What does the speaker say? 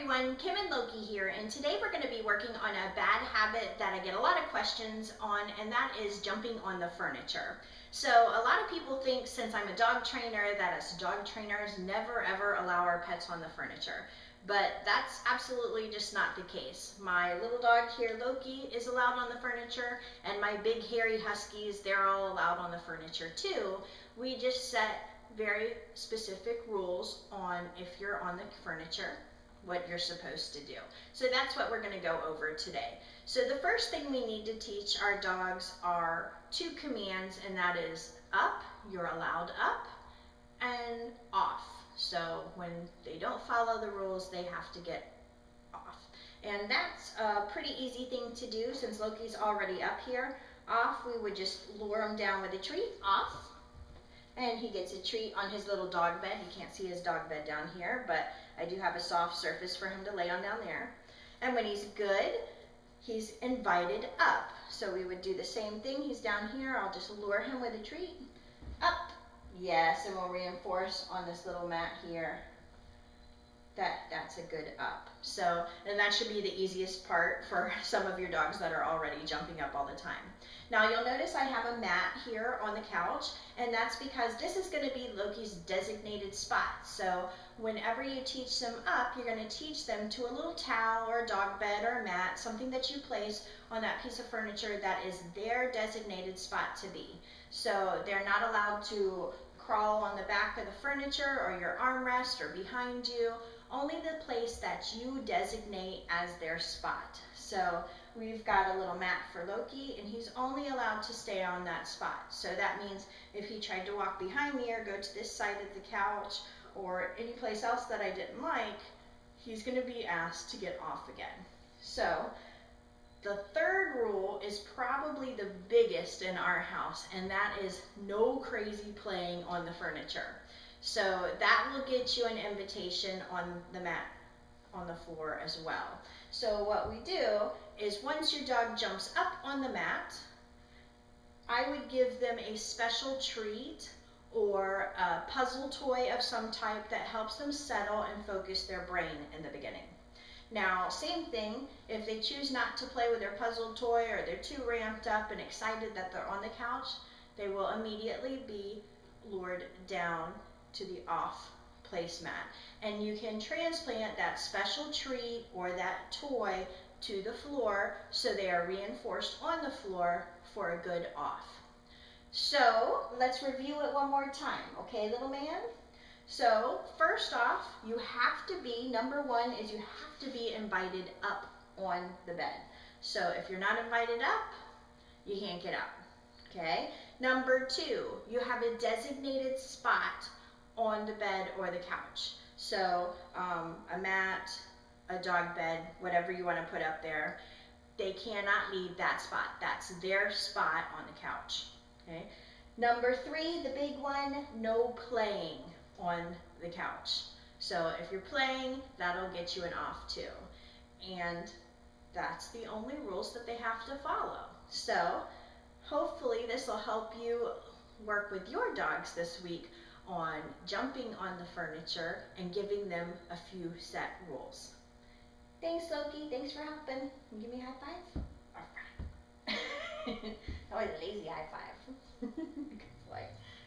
everyone, Kim and Loki here, and today we're going to be working on a bad habit that I get a lot of questions on, and that is jumping on the furniture. So a lot of people think, since I'm a dog trainer, that us dog trainers never ever allow our pets on the furniture. But that's absolutely just not the case. My little dog here, Loki, is allowed on the furniture, and my big hairy huskies, they're all allowed on the furniture too. We just set very specific rules on if you're on the furniture, what you're supposed to do. So that's what we're going to go over today. So the first thing we need to teach our dogs are two commands, and that is up, you're allowed up, and off. So when they don't follow the rules, they have to get off. And that's a pretty easy thing to do since Loki's already up here. Off, we would just lure him down with a treat, off. And he gets a treat on his little dog bed. You can't see his dog bed down here, but I do have a soft surface for him to lay on down there. And when he's good, he's invited up. So we would do the same thing. He's down here. I'll just lure him with a treat. Up. Yes, and we'll reinforce on this little mat here that that's a good up. So, and that should be the easiest part for some of your dogs that are already jumping up all the time. Now you'll notice I have a mat here on the couch, and that's because this is going to be Loki's designated spot. So whenever you teach them up, you're going to teach them to a little towel or a dog bed or a mat, something that you place on that piece of furniture that is their designated spot to be. So they're not allowed to crawl on the back of the furniture or your armrest or behind you, only the place that you designate as their spot. So we've got a little mat for Loki, and he's only allowed to stay on that spot. So that means if he tried to walk behind me or go to this side of the couch or any place else that I didn't like, he's going to be asked to get off again. So the third rule is probably the biggest in our house, and that is no crazy playing on the furniture. So that will get you an invitation on the mat on the floor as well. So what we do is once your dog jumps up on the mat, I would give them a special treat or a puzzle toy of some type that helps them settle and focus their brain in the beginning. Now, same thing, if they choose not to play with their puzzle toy or they're too ramped up and excited that they're on the couch, they will immediately be lured down to the off placemat. And you can transplant that special treat or that toy to the floor so they are reinforced on the floor for a good off. So let's review it one more time, okay, little man? So first off, you have to be, number one is you have to be invited up on the bed. So if you're not invited up, you can't get up, okay? Number two, you have a designated spot on the bed or the couch. So a mat, a dog bed, whatever you want to put up there, they cannot leave that spot. That's their spot on the couch, okay? Number three, the big one, no playing on the couch. So if you're playing, that'll get you an off too. And that's the only rules that they have to follow. So hopefully this will help you work with your dogs this week on jumping on the furniture and giving them a few set rules. Thanks, Loki. Thanks for helping. Give me a high five. All right. That was a lazy high five. Good boy.